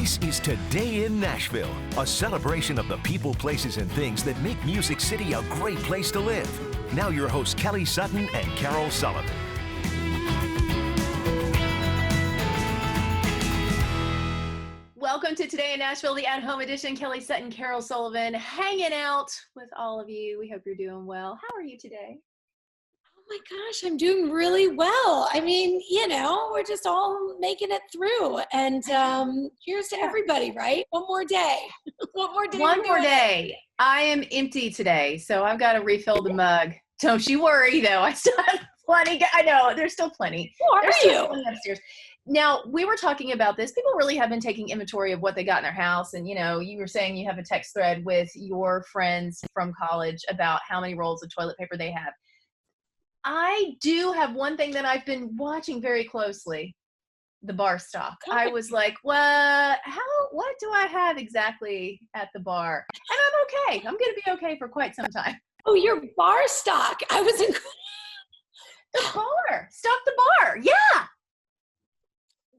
This is Today in Nashville, a celebration of the people, places, and things that make Music City a great place to live. Now your hosts, Kelly Sutton and Carole Sullivan. Welcome to Today in Nashville, the at-home edition. Kelly Sutton, Carole Sullivan, hanging out with all of you. We hope you're doing well. How are you today? Oh my gosh, I'm doing really well. I mean, we're just all making it through. And cheers to everybody, right? One more day. One more day. I am empty today, so I've got to refill the mug. Don't you worry, though. I still have plenty. I know, there's still plenty. Who are you? Plenty upstairs. Now, we were talking about this. People really have been taking inventory of what they got in their house. And, you were saying you have a text thread with your friends from college about how many rolls of toilet paper they have. I do have one thing that I've been watching very closely, the bar stock. I was like, what do I have exactly at the bar? And I'm okay. I'm going to be okay for quite some time. Oh, your bar stock. I was in the bar. Stock the bar. Yeah.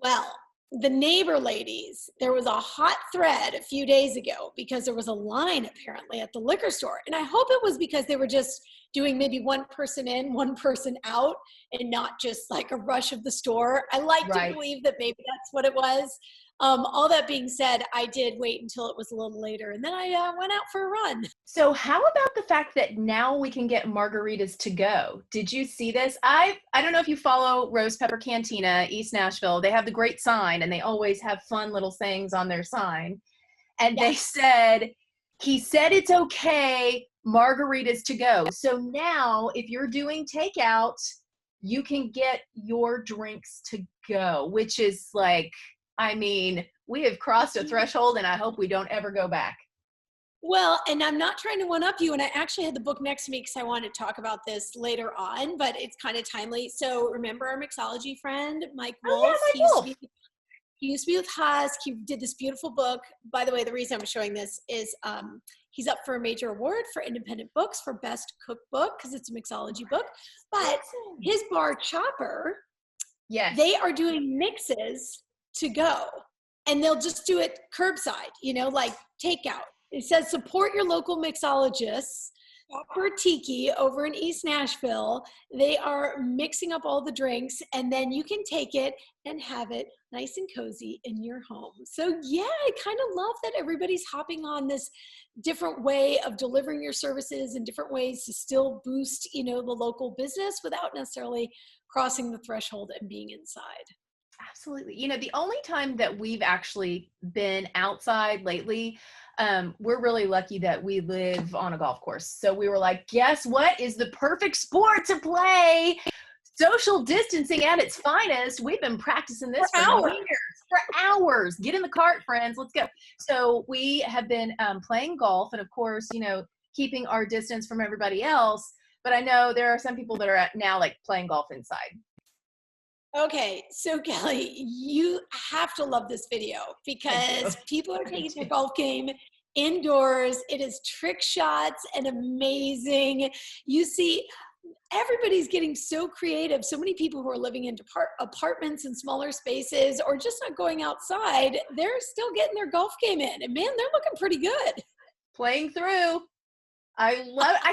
Well, the neighbor ladies, there was a hot thread a few days ago because there was a line apparently at the liquor store. And I hope it was because they were just doing maybe one person in, one person out, and not just like a rush of the store. I like to believe that maybe that's what it was. All that being said, I did wait until it was a little later, and then I went out for a run. So how about the fact that now we can get margaritas to go? Did you see this? I don't know if you follow Rose Pepper Cantina, East Nashville. They have the great sign, and they always have fun little sayings on their sign. And They said, he said it's okay, margaritas to go. So now if you're doing takeout, you can get your drinks to go, which is like, I mean, we have crossed a threshold, and I hope we don't ever go back. Well, and I'm not trying to one-up you, and I actually had the book next to me because I wanted to talk about this later on, but it's kind of timely. So remember our mixology friend, Mike Wolf? He used to be with Husk. He did this beautiful book. By the way, the reason I'm showing this is he's up for a major award for independent books for best cookbook because it's a mixology book. But his bar Chopper, they are doing mixes to go, and they'll just do it curbside, like takeout. It says support your local mixologists. Chopper Tiki over in East Nashville, they are mixing up all the drinks, and then you can take it and have it nice and cozy in your home. So yeah, I kind of love that everybody's hopping on this different way of delivering your services and different ways to still boost, the local business without necessarily crossing the threshold and being inside. Absolutely. The only time that we've actually been outside lately, we're really lucky that we live on a golf course. So we were like, guess what is the perfect sport to play? Social distancing at its finest. We've been practicing this for hours. Get in the cart, friends. Let's go. So we have been playing golf, and of course, keeping our distance from everybody else. But I know there are some people that are now like playing golf inside. Okay, so Kelly, you have to love this video because people are taking their golf game indoors. It is trick shots and amazing. You see, everybody's getting so creative. So many people who are living in apartments and smaller spaces or just not going outside, they're still getting their golf game in. And man, they're looking pretty good. Playing through. I'm not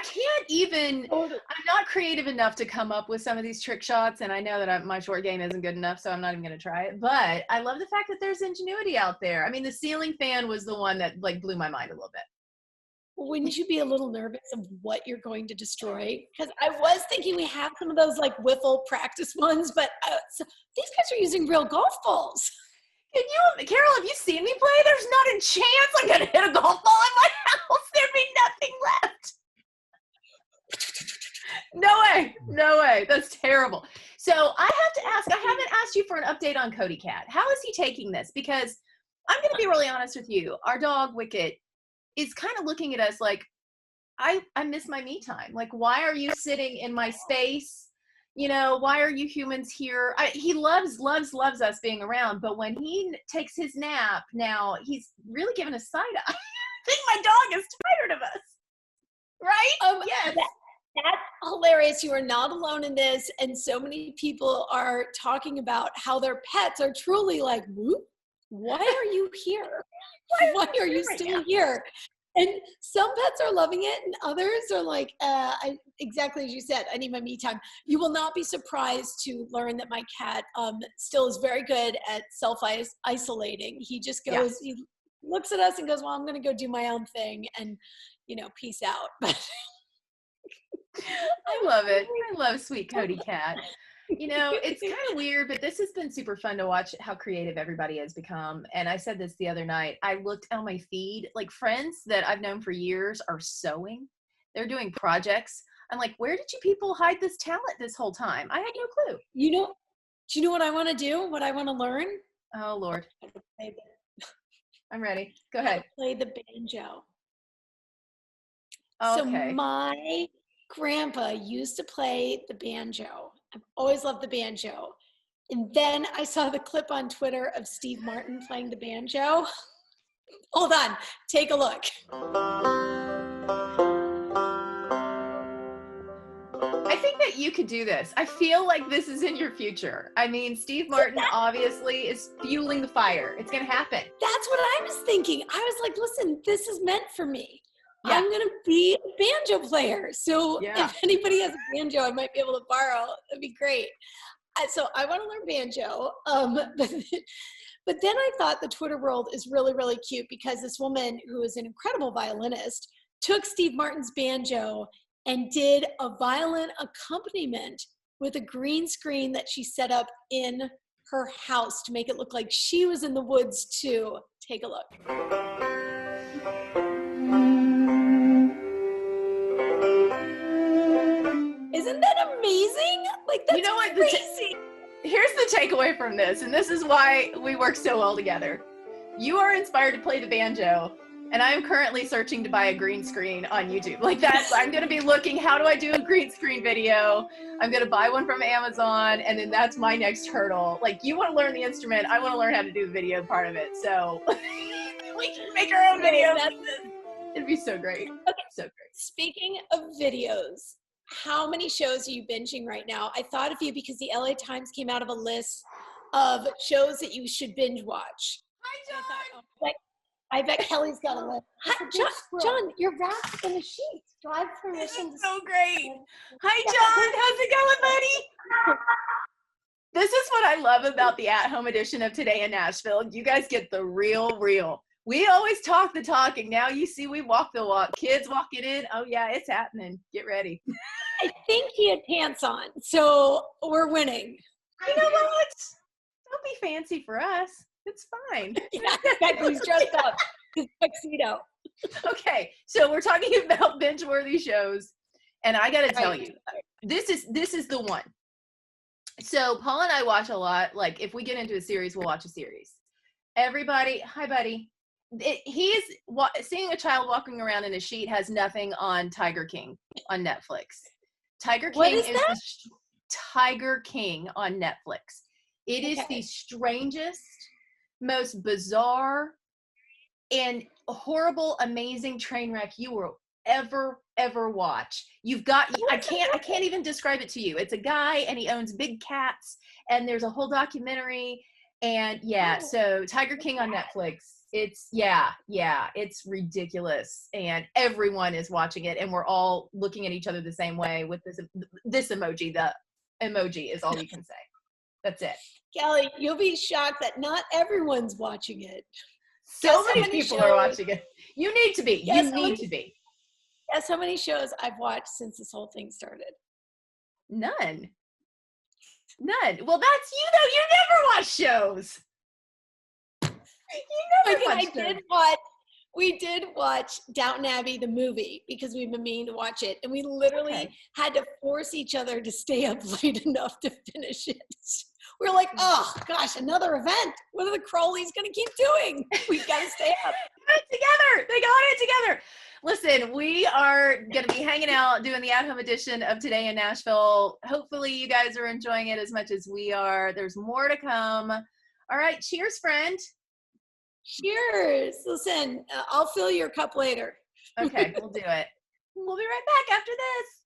creative enough to come up with some of these trick shots. And I know that my short game isn't good enough, so I'm not even going to try it. But I love the fact that there's ingenuity out there. I mean, the ceiling fan was the one that blew my mind a little bit. Wouldn't you be a little nervous of what you're going to destroy? Because I was thinking we have some of those like wiffle practice ones, but so these guys are using real golf balls. Carole, have you seen me play? There's not a chance I'm going to hit a golf ball in my house. There'd be nothing left. No way. That's terrible. So I have to ask, I haven't asked you for an update on Kodi Cat. How is he taking this? Because I'm going to be really honest with you. Our dog, Wicket, is kind of looking at us like, I miss my me time. Like, why are you sitting in my space? Why are you humans here? He loves us being around, but when he takes his nap now, he's really giving us side eye. I think my dog is tired of us. Right? Yes. That's hilarious. You are not alone in this. And so many people are talking about how their pets are truly like, whoop, why are you here? Why are you still here? And some pets are loving it and others are like, exactly as you said, I need my me time. You will not be surprised to learn that my cat still is very good at self-isolating. He just goes, he looks at us and goes, well, I'm going to go do my own thing and, peace out. I love it. I love sweet Kodi Cat. It's kind of weird, but this has been super fun to watch how creative everybody has become. And I said this the other night. I looked on my feed, like friends that I've known for years are sewing. They're doing projects. I'm like, where did you people hide this talent this whole time? I had no clue. Do you know what I want to do? What I want to learn? Oh, Lord. I'm ready. Go ahead. Play the banjo. Okay. So my grandpa used to play the banjo. I've always loved the banjo. And then I saw the clip on Twitter of Steve Martin playing the banjo. Hold on, take a look. I think that you could do this. I feel like this is in your future. I mean, Steve Martin obviously is fueling the fire. It's going to happen. That's what I was thinking. I was like, listen, this is meant for me. Yeah. I'm going to be a banjo player. So if anybody has a banjo I might be able to borrow, that'd be great. So I want to learn banjo. But then I thought the Twitter world is really, really cute because this woman who is an incredible violinist took Steve Martin's banjo and did a violin accompaniment with a green screen that she set up in her house to make it look like she was in the woods too. Take a look. Isn't that amazing? Like, that's crazy. Here's the takeaway from this, and this is why we work so well together. You are inspired to play the banjo, and I am currently searching to buy a green screen on YouTube. Like I'm going to be looking, how do I do a green screen video? I'm going to buy one from Amazon, and then that's my next hurdle. Like, you want to learn the instrument, I want to learn how to do the video part of it. So we can make our own videos. It'd be so great. Okay. So great. Speaking of videos, how many shows are you binging right now? I thought of you because the LA Times came out of a list of shows that you should binge watch. Hi, John. I bet Kelly's got a list. Hi, John, you're wrapped in a sheet. Do I have permission? So great. Hi, John. How's it going, buddy? This is what I love about the at-home edition of Today in Nashville. You guys get the real. We always talk the talk, and now you see we walk the walk. Kids walking in. Oh, yeah, it's happening. Get ready. I think he had pants on, so we're winning. You know what? Don't be fancy for us. It's fine. Yeah, exactly. He's dressed up. His tuxedo. Okay, so we're talking about binge-worthy shows, and I got to tell you, this is the one. So Paul and I watch a lot. Like, if we get into a series, we'll watch a series. Everybody, hi, buddy. Seeing a child walking around in a sheet has nothing on Tiger King on Netflix. Tiger King is Tiger King on Netflix. It is the strangest, most bizarre, and horrible, amazing train wreck you will ever watch. I can't even describe it to you. It's a guy and he owns big cats, and there's a whole documentary, and so Tiger King on Netflix. It's it's ridiculous, and everyone is watching it, and we're all looking at each other the same way with this emoji. The emoji is all you can say. That's it. Kelly, you'll be shocked that not everyone's watching it. So many people are watching it. You need to be. You need to be. Guess how many shows I've watched since this whole thing started? None. Well, that's you, though. You never watch shows. We did watch Downton Abbey, the movie, because we've been meaning to watch it. And we literally had to force each other to stay up late enough to finish it. We're like, oh, gosh, another event. What are the Crowleys going to keep doing? We've got to stay up. They got it together. Listen, we are going to be hanging out doing the at-home edition of Today in Nashville. Hopefully you guys are enjoying it as much as we are. There's more to come. All right. Cheers, friend. Cheers. Listen, I'll fill your cup later. Okay, we'll do it. We'll be right back after this.